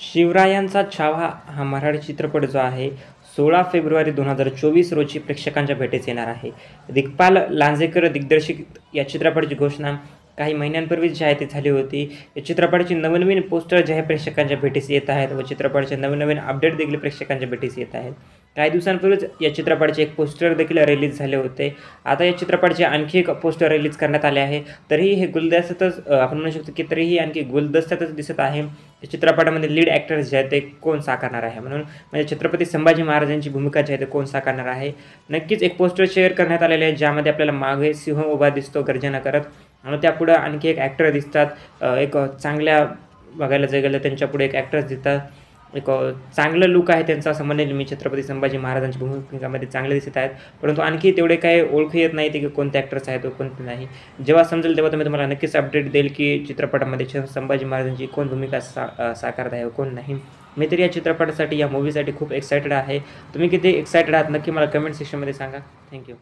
शिवरायांचा छावा हा मराठी चित्रपट जो आहे 16 फेब्रुवारी 2024 रोजी प्रेक्षकांच्या भेटीस येणार आहे. दिग्पाल लांजेकर दिग्दर्शित या चित्रपटाची घोषणा काही महिन्यांपूर्वीच जी आहे ती झाली होती. या चित्रपटाची नवनवीन पोस्टर जे आहे प्रेक्षकांच्या भेटीस येत आहेत व चित्रपटाचे नवीन अपडेट देखील प्रेक्षकांच्या भेटीस येत आहेत. काही दिवसांपूर्वीच या चित्रपटाचे एक पोस्टर देखील रिलीज झाले होते. आता या चित्रपटाचे आणखी एक पोस्टर रिलीज करण्यात आले आहे. तरीही हे गुलदस्त्यातच आपण म्हणू शकतो की तरीही आणखी गुलदस्त्यातच दिसत आहे. या चित्रपटामध्ये लीड ॲक्टर्स जे आहेत ते कोण साकारणार आहे म्हणून म्हणजे छत्रपती संभाजी महाराजांची भूमिका जी आहे ते कोण साकारणार आहे. नक्कीच एक पोस्टर शेअर करण्यात आलेले आहे ज्यामध्ये आपल्याला मागे सिंह उभा दिसतो गर्जना करत आणि त्यापुढं आणखी एक ॲक्टर दिसतात. एक चांगल्या बघायला गेलं त्यांच्यापुढे एक ॲक्टर्स दिसतात. एक चांगलं लूक आहे त्यांचा असं म्हणेल मी. छत्रपती संभाजी महाराजांच्या भूमिकामध्ये चांगले दिसत आहेत, परंतु आणखी तेवढे काही ओळखू येत नाही की कोणते ॲक्टर्स आहेत व कोणते नाही. जेव्हा समजेल तेव्हा तुम्ही तुम्हाला नक्कीच अपडेट देईल की चित्रपटामध्ये संभाजी महाराजांची कोण भूमिका साकारत आहे व कोण नाही. मी तर या चित्रपटासाठी या मूवीसाठी खूप एक्सायटेड आहे. तुम्ही किती एक्सायटेड आहात नक्की मला कमेंट सेक्शनमध्ये सांगा. थँक्यू.